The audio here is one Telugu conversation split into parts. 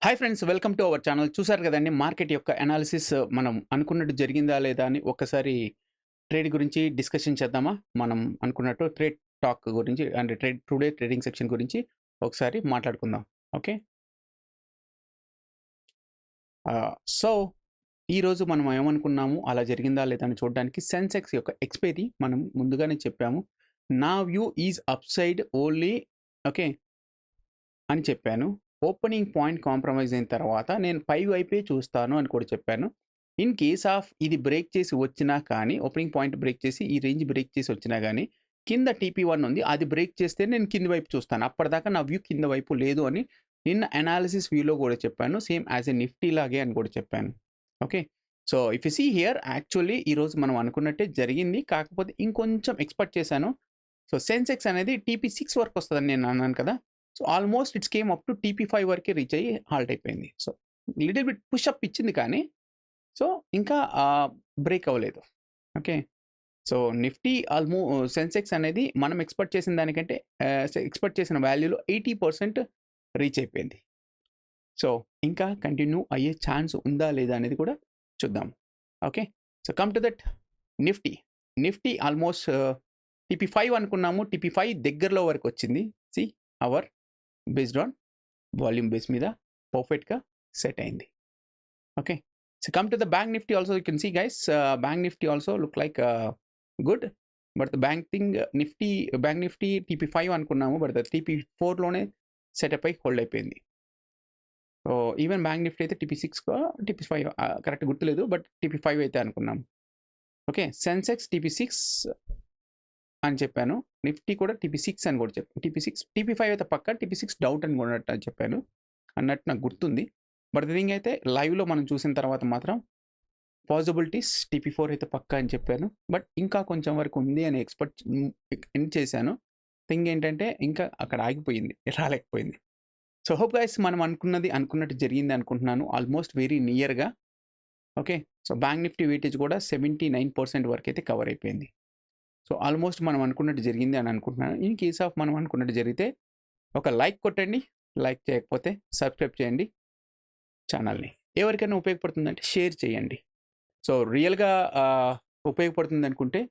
Hi friends, welcome to our channel. చూసారు కదండీ మార్కెట్ యొక్క అనాలిసిస్ మనం అనుకున్నట్టు జరిగిందా లేదా అని ఒక్కసారి ట్రేడ్ గురించి డిస్కషన్ చేద్దామా? మనం అనుకున్నట్టు ట్రేడ్ టాక్ గురించి అంటే టుడే ట్రేడింగ్ సెక్షన్ గురించి ఒకసారి మాట్లాడుకుందాం. ఓకే. సో ఈరోజు మనం ఏమనుకున్నాము, అలా జరిగిందా లేదా అని చూడడానికి సెన్సెక్స్ యొక్క ఎక్స్పైరీ మనం ముందుగానే చెప్పాము. నా view is up side only, okay అని చెప్పాను. ఓపెనింగ్ పాయింట్ కాంప్రమైజ్ అయిన తర్వాత నేను పై వైపే చూస్తాను అని కూడా చెప్పాను. ఇన్ కేస్ ఆఫ్ ఇది బ్రేక్ చేసి వచ్చినా కానీ, ఓపెనింగ్ పాయింట్ బ్రేక్ చేసి ఈ రేంజ్ బ్రేక్ చేసి వచ్చినా కానీ, కింద TP1 ఉంది, అది బ్రేక్ చేస్తే నేను కింది వైపు చూస్తాను. అప్పటిదాకా నా వ్యూ కింద వైపు లేదు అని నిన్న అనాలిసిస్ వ్యూలో కూడా చెప్పాను. సేమ్ యాజ్ ఎ నిఫ్టీ లాగే అని కూడా చెప్పాను. Okay. So if you see here, actually ఈరోజు మనం అనుకున్నట్టే జరిగింది. కాకపోతే ఇంకొంచెం ఎక్స్పెక్ట్ చేశాను. సో సెన్సెక్స్ అనేది TP6 వరకు వస్తుందని నేను అన్నాను కదా. So almost it's came up to TP5 వరకే రీచ్ అయ్యి హాల్ట్ అయిపోయింది. So little bit push up ఇచ్చింది కానీ, సో ఇంకా బ్రేక్ అవ్వలేదు. ఓకే. సో నిఫ్టీ సెన్సెక్స్ అనేది మనం ఎక్స్పెక్ట్ చేసిన దానికంటే ఎక్స్పెక్ట్ చేసిన వాల్యూలో 80% రీచ్ అయిపోయింది. సో ఇంకా కంటిన్యూ అయ్యే ఛాన్స్ ఉందా లేదా అనేది కూడా చూద్దాం. Okay. So come to that Nifty almost TP5 అనుకున్నాము. TP5 దగ్గరలో వరకు వచ్చింది. See our based on volume base మీద పర్ఫెక్ట్గా సెట్ అయింది. Okay. So come to the Bank Nifty also, you can see guys, Bank Nifty also look like good. But the Bank Nifty TP5 అనుకున్నాము, బట్ ద TP4లోనే సెటప్ అయి హోల్డ్ అయిపోయింది. సో ఈవెన్ బ్యాంక్ నిఫ్టీ అయితే TP5 కరెక్ట్ గుర్తులేదు, బట్ TP5 అయితే అనుకున్నాము. ఓకే. సెన్సెక్స్ TP6 అని చెప్పాను. నిఫ్టీ కూడా TP6 అని కూడా చెప్పాను. TP5 అయితే పక్క, TP6 డౌట్ అని కూడా చెప్పాను అన్నట్టు నాకు గుర్తుంది. బట్ ది థింగ్ అయితే లైవ్లో మనం చూసిన తర్వాత మాత్రం పాసిబిలిటీస్ TP4 అయితే పక్క అని చెప్పాను. బట్ ఇంకా కొంచెం వరకు ఉంది అని ఎండ్ చేశాను. థింగ్ ఏంటంటే ఇంకా అక్కడ ఆగిపోయింది, రాలేకపోయింది. సో హోప్ గైస్ మనం అనుకున్నట్టు జరిగింది అనుకుంటున్నాను. ఆల్మోస్ట్ వెరీ నియర్గా. Okay. So bank Nifty weightage కూడా 79% వరకు అయితే కవర్ అయిపోయింది. సో ఆల్మోస్ట్ మనం అనుకున్నట్టు జరిగింది అని అనుకుంటున్నాను. ఇన్ కేస్ ఆఫ్ మనం అనుకున్నట్టు జరిగితే ఒక లైక్ కొట్టండి, లైక్ చేయకపోతే సబ్స్క్రైబ్ చేయండి ఛానల్ని. ఎవరికైనా ఉపయోగపడుతుందంటే షేర్ చేయండి. సో రియల్గా ఉపయోగపడుతుంది అనుకుంటే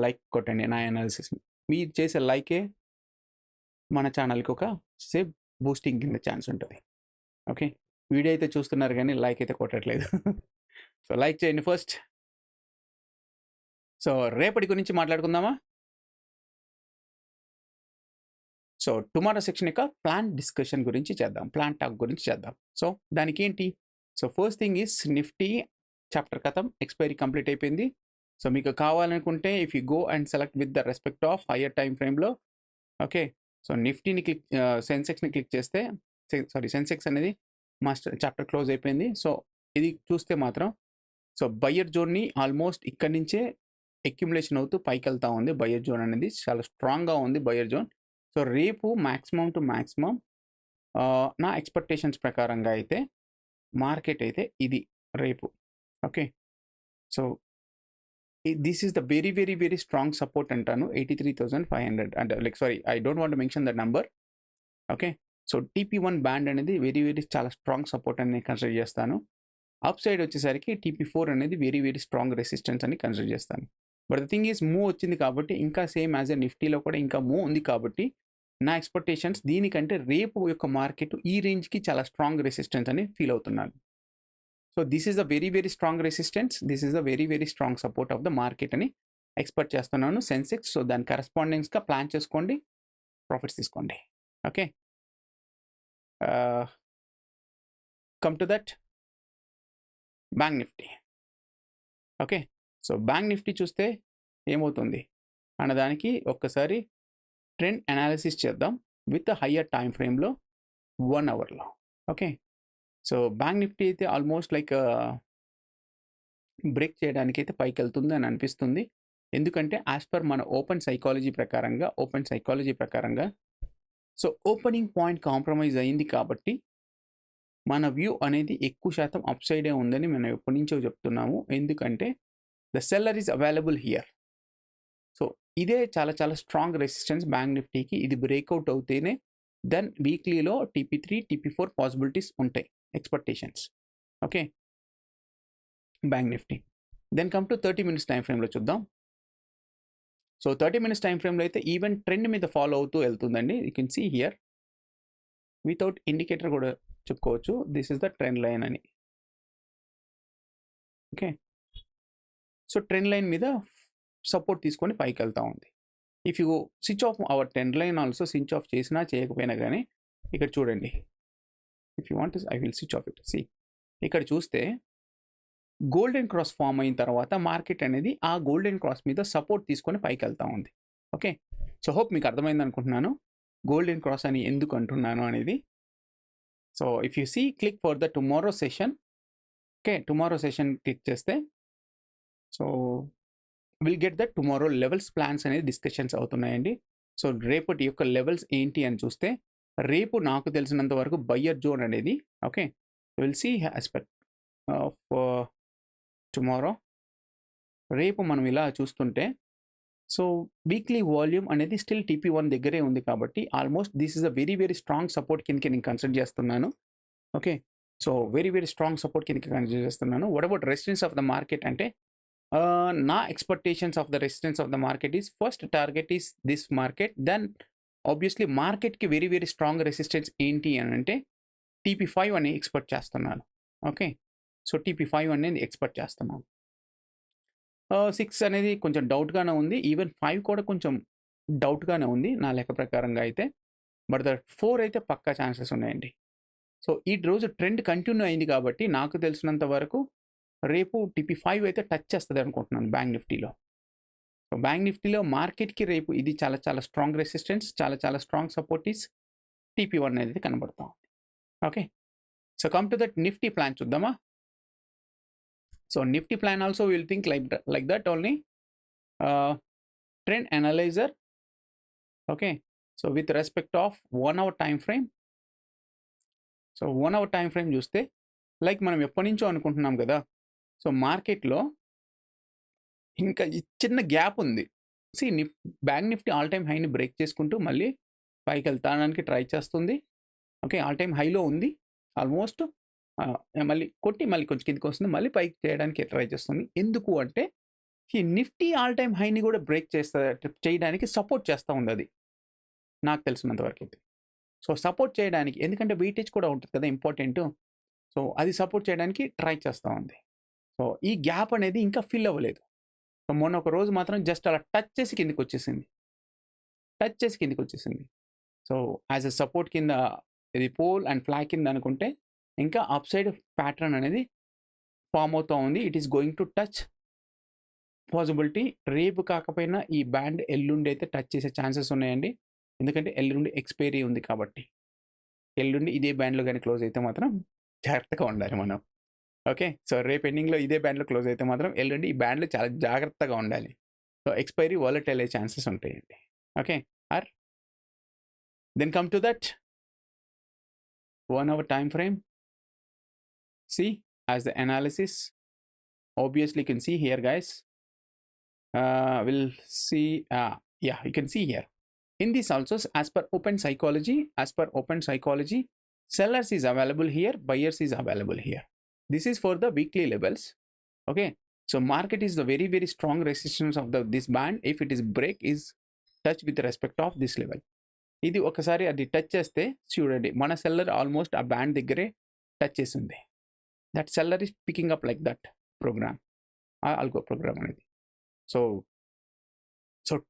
లైక్ కొట్టండి నా అనాలిసిస్ని. మీరు చేసే లైకే మన ఛానల్కి ఒక సేఫ్ బూస్టింగ్ కింద ఛాన్స్ ఉంటుంది. ఓకే. వీడియో అయితే చూస్తున్నారు కానీ లైక్ అయితే కొట్టట్లేదు. సో లైక్ చేయండి ఫస్ట్. సో రేపటి గురించి మాట్లాడుకుందామా? సో టుమారో సెక్షన్ యొక్క ప్లాన్ డిస్కషన్ గురించి చేద్దాం, ప్లాన్ టాక్ గురించి చేద్దాం. సో దానికి ఏంటి? So first thing is Nifty chapter కథం, ఎక్స్పైరీ కంప్లీట్ అయిపోయింది. సో మీకు కావాలనుకుంటే if you go and select with the respect of higher time ఫ్రేమ్లో, ఓకే. సో నిఫ్టీని సెన్సెక్స్ని క్లిక్ చేస్తే, సెన్సెక్స్ అనేది మాస్టర్ చాప్టర్ క్లోజ్ అయిపోయింది. సో ఇది చూస్తే మాత్రం, సో బయ్యర్ జోన్ని ఆల్మోస్ట్ ఇక్కడి నుంచే అక్యుములేషన్ అవుతూ పైకి వెళ్తూ ఉంది. బయ్యర్ జోన్ అనేది చాలా స్ట్రాంగ్గా ఉంది బయ్యర్ జోన్. సో రేపు మ్యాక్సిమం టు మ్యాక్సిమం నా ఎక్స్పెక్టేషన్స్ ప్రకారంగా అయితే మార్కెట్ అయితే ఇది రేపు. Okay. So this is the very very very strong support అంటాను. 83,500 అంటే like sorry, I don't want mention the number. Okay. So TP1 band అనేది వెరీ వెరీ చాలా స్ట్రాంగ్ సపోర్ట్ అని నేను కన్సిడర్ చేస్తాను. అప్ సైడ్ వచ్చేసరికి TP4 అనేది వెరీ వెరీ స్ట్రాంగ్ రెసిస్టెన్స్ అని కన్సిడర్ చేస్తాను. But the thing is move వచ్చింది కాబట్టి, ఇంకా సేమ్ యాజ్ ఎ నిఫ్టీలో కూడా ఇంకా మూవ్ ఉంది కాబట్టి, నా ఎక్స్పెక్టేషన్స్ దీనికంటే రేపు యొక్క మార్కెట్ ఈ రేంజ్కి చాలా స్ట్రాంగ్ రెసిస్టెన్స్ అని ఫీల్ అవుతున్నాను. So this is a very very strong resistance, this is a very very strong support of the market అని ఎక్స్పెక్ట్ చేస్తున్నాను సెన్సెక్స్. సో దాని కరెస్పాండింగ్స్గా ప్లాన్ చేసుకోండి, ప్రాఫిట్స్ తీసుకోండి. Okay. Come to that bank Nifty. Okay. So bank Nifty చూస్తే ఏమవుతుంది అన్నదానికి ఒక్కసారి ట్రెండ్ అనాలిసిస్ చేద్దాం విత్ హయ్యర్ టైం ఫ్రేమ్లో 1 అవర్లో. ఓకే. సో బ్యాంక్ నిఫ్టీ అయితే ఆల్మోస్ట్ లైక్ బ్రేక్ చేయడానికి అయితే పైకి వెళ్తుంది అని అనిపిస్తుంది. ఎందుకంటే యాజ్ పర్ మన ఓపెన్ సైకాలజీ ప్రకారంగా సో ఓపెనింగ్ పాయింట్ కాంప్రమైజ్ అయింది కాబట్టి మన వ్యూ అనేది ఎక్కువ శాతం అప్ సైడే ఉందని మనం ఎప్పటి నుంచో చెప్తున్నాము. ఎందుకంటే the seller is available here. So ఇదే చాలా చాలా స్ట్రాంగ్ రెసిస్టెన్స్ బ్యాంక్ నిఫ్టీకి. ఇది బ్రేక్అవుట్ అవుతేనే దెన్ వీక్లీలో TP3 TP4 పాసిబిలిటీస్ ఉంటాయి. Expectations. Okay, bank Nifty. Then come to 30 minutes time ఫ్రేమ్లో చూద్దాం. సో 30 minutes టైం ఫ్రేమ్లో అయితే ఈవెన్ ట్రెండ్ మీద ఫాలో అవుతూ వెళ్తుందండి. You can see here without indicator కూడా చెప్పుకోవచ్చు, this is the trend line అని. ఓకే, సో ట్రెండ్ లైన్ మీద సపోర్ట్ తీసుకొని పైకి వెళ్తూ ఉంది. If you switch off our trend line also, switch off చేసినా చేయకపోయినా కానీ ఇక్కడ చూడండి, if you want I will switch off it. See ఇక్కడ చూస్తే గోల్డెన్ క్రాస్ ఫామ్ అయిన తర్వాత మార్కెట్ అనేది ఆ గోల్డెన్ క్రాస్ మీద సపోర్ట్ తీసుకొని పైకి వెళ్తూ ఉంది. ఓకే, సో హోప్ మీకు అర్థమైంది అనుకుంటున్నాను గోల్డెన్ క్రాస్ అని ఎందుకు అంటున్నాను అనేది. So if you see click for the tomorrow session. Okay, tomorrow session click చేస్తే so will get the tomorrow levels plans అనేది డిస్కషన్స్ అవుతున్నాయండి. సో రేపటి యొక్క లెవెల్స్ ఏంటి అని చూస్తే రేపు నాకు తెలిసినంత వరకు బయ్యర్ జోన్ అనేది, okay, will see aspect of tomorrow. రేపు మనం ఇలా చూస్తుంటే సో వీక్లీ వాల్యూమ్ అనేది స్టిల్ TP1 దగ్గరే ఉంది కాబట్టి almost this is a very very strong support కిందకి నేను కన్సిడర్ చేస్తున్నాను. Okay, so very very strong support కిందకి కన్సిడర్ చేస్తున్నాను. What about resistance of the market అంటే నా expectations of the resistance of the market is first target is this market. Then obviously మార్కెట్కి వెరీ వెరీ స్ట్రాంగ్ రెసిస్టెన్స్ ఏంటి అని అంటే TP5 అని ఎక్స్పెక్ట్ చేస్తున్నాను. ఓకే, సో TP5 అనేది ఎక్స్పెక్ట్ చేస్తున్నాను. 6 అనేది కొంచెం డౌట్గానే ఉంది, ఈవెన్ 5 కూడా కొంచెం డౌట్గానే ఉంది నా లెక్క ప్రకారంగా అయితే. బట్ ద 4 అయితే పక్కా ఛాన్సెస్ ఉన్నాయండి. సో ఈ రోజు ట్రెండ్ కంటిన్యూ అయింది కాబట్టి నాకు తెలిసినంత వరకు రేపు TP5 అయితే టచ్ చేస్తుంది అనుకుంటున్నాను బ్యాంక్ నిఫ్టీలో. సో బ్యాంక్ నిఫ్టీలో మార్కెట్కి రేపు ఇది చాలా చాలా స్ట్రాంగ్ రెసిస్టెన్స్, చాలా చాలా స్ట్రాంగ్ సపోర్ట్ ఈస్ TP1 అనేది కనబడతా ఉంది. Okay, so come to that Nifty plan చూద్దామా. So Nifty plan also will think like that only. Trend analyzer. Okay, so with respect of 1 hour time frame. So 1 hour time frame చూస్తే లైక్ మనం ఎప్పటి నుంచో అనుకుంటున్నాం కదా, సో మార్కెట్లో ఇంకా చిన్న గ్యాప్ ఉంది. See bank Nifty all time హైని బ్రేక్ చేసుకుంటూ మళ్ళీ పైకి వెళ్తానికి ట్రై చేస్తుంది. ఓకే, ఆల్ టైమ్ హైలో ఉంది ఆల్మోస్ట్, మళ్ళీ కొట్టి మళ్ళీ కొంచెం కిందకి వస్తుంది, మళ్ళీ పైకి చేయడానికి ట్రై చేస్తుంది. ఎందుకు అంటే ఈ నిఫ్టీ ఆల్ టైమ్ హైని కూడా బ్రేక్ చేయడానికి సపోర్ట్ చేస్తూ ఉంది అది నాకు తెలిసినంత వరకు అయితే. సో సపోర్ట్ చేయడానికి, ఎందుకంటే వెయిటేజ్ కూడా ఉంటుంది కదా ఇంపార్టెంట్, సో అది సపోర్ట్ చేయడానికి ట్రై చేస్తూ ఉంది. సో ఈ గ్యాప్ అనేది ఇంకా ఫిల్ అవ్వలేదు. సో మొన్న ఒక రోజు మాత్రం జస్ట్ అలా టచ్ చేసి కిందకి వచ్చేసింది. సో యాజ్ ఎ సపోర్ట్ కింద ఇది పోల్ అండ్ ఫ్లాగ్ కింద అనుకుంటే ఇంకా అప్ సైడ్ ప్యాటర్న్ అనేది ఫామ్ అవుతూ ఉంది. It is going to touch possibility. రేపు కాకపోయినా ఈ బ్యాండ్ ఎల్లుండి అయితే టచ్ చేసే ఛాన్సెస్ ఉన్నాయండి, ఎందుకంటే ఎల్లుండి ఎక్స్పైరీ ఉంది కాబట్టి. ఎల్లుండి ఇదే బ్యాండ్లో కానీ క్లోజ్ అయితే మాత్రం జాగ్రత్తగా ఉండాలి మనం. ఓకే, సో రేపు ఎండింగ్లో ఇదే బ్యాండ్లో క్లోజ్ అయితే మాత్రం ఎల్లుండి ఈ బ్యాండ్లో చాలా జాగ్రత్తగా ఉండాలి. సో ఎక్స్పైరీ వాలటైల్ అయ్యే ఛాన్సెస్ ఉంటాయండి. Okay, or then come to that 1 hour time frame. See as the analysis, obviously you can see here guys, we'll see yeah, you can see here in this also as per open psychology sellers is available here, buyers is available here. This is for the weekly levels. Okay, so market is the very very strong resistance of this band. If it is break is touch with respect of this level, ఇది ఒకసారి అది టచ్ చేస్తే చూడండి మన సెల్లర్ ఆల్మోస్ట్ ఆ బ్యాండ్ దగ్గరే టచ్ చేసింది. That seller is picking up like that program, algo program అనేది. సో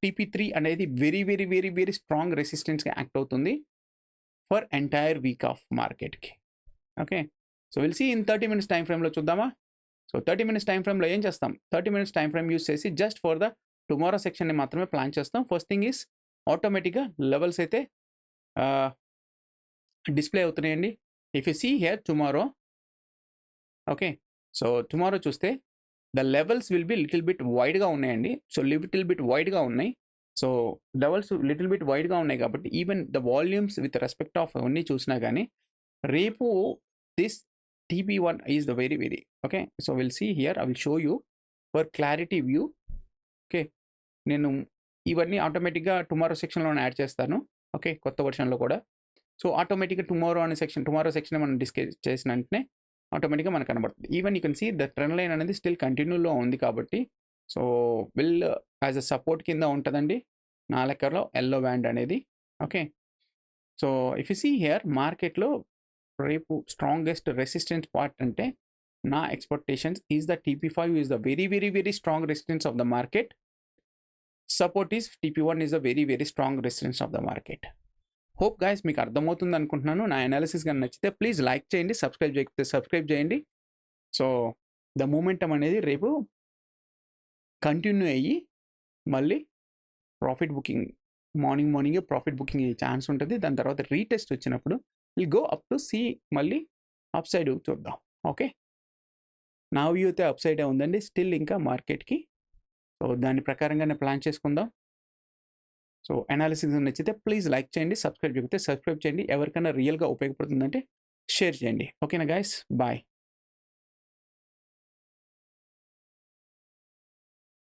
TP3 అనేది very very very very strong రెసిస్టెన్స్గా యాక్ట్ అవుతుంది ఫర్ ఎంటైర్ వీక్ ఆఫ్ మార్కెట్కి. Okay, so will see in 30 minutes time ఫ్రేమ్లో చూద్దామా. సో 30 minutes టైం ఫ్రేమ్లో ఏం చేస్తాం, 30 minutes టైం ఫ్రేమ్ యూస్ చేసి జస్ట్ ఫర్ ద టుమారో సెక్షన్ని మాత్రమే ప్లాన్ చేస్తాం. ఫస్ట్ థింగ్ ఈస్ ఆటోమేటిక్గా లెవెల్స్ అయితే డిస్ప్లే అవుతున్నాయండి. If you see here tomorrow, okay, so tomorrow చూస్తే the levels will be little bit వైడ్గా ఉన్నాయండి. సో లిటిల్ బిట్ వైడ్గా ఉన్నాయి. సో లెవెల్స్ లిటిల్ బిట్ వైడ్గా ఉన్నాయి కాబట్టి even the volumes with respect of అవన్నీ చూసినా కానీ రేపు this TP1 is the very very okay. So will see here, I will show you for clarity view. Okay, నేను ఇవన్నీ ఆటోమేటిక్గా టుమారో సెక్షన్లో యాడ్ చేస్తాను. ఓకే, కొత్త వర్షన్లో కూడా. సో ఆటోమేటిక్గా టుమారో సెక్షన్ మనం డిస్కస్ చేసిన వెంటనే ఆటోమేటిక్గా మనకు కనబడుతుంది. Even you can see the trend line అనేది స్టిల్ కంటిన్యూలో ఉంది కాబట్టి so will as a support కింద ఉంటుందండి నా లెక్కలో ఎల్లో బ్యాండ్ అనేది. Okay, so if you see here మార్కెట్లో రేపు స్ట్రాంగెస్ట్ రెసిస్టెన్స్ పార్ట్ అంటే నా ఎక్స్పెక్టేషన్స్ is the TP5 is the very very very strong resistance of the market. Support is TP1 is the very very strong resistance of the market. Hope guys మీకు అర్థమవుతుంది అనుకుంటున్నాను. నా అనాలిసిస్ కానీ నచ్చితే ప్లీజ్ లైక్ చేయండి, సబ్స్క్రైబ్ చేయండి. సో ద మూమెంటం అనేది రేపు కంటిన్యూ అయ్యి మళ్ళీ ప్రాఫిట్ బుకింగ్ మార్నింగే ప్రాఫిట్ బుకింగ్ అయ్యే ఛాన్స్ ఉంటుంది. దాని తర్వాత రీటెస్ట్ వచ్చినప్పుడు will go up to see మళ్ళీ అప్ సైడ్ చూద్దాం. ఓకే, నా వ్యూ అయితే అప్ సైడే ఉందండి స్టిల్ ఇంకా మార్కెట్కి. సో దాని ప్రకారంగానే ప్లాన్ చేసుకుందాం. సో అనాలిసిస్ నచ్చితే ప్లీజ్ లైక్ చేయండి, సబ్స్క్రైబ్ చేయండి. ఎవరికైనా రియల్గా ఉపయోగపడుతుందంటే షేర్ చేయండి. ఓకేనా గైస్, బాయ్.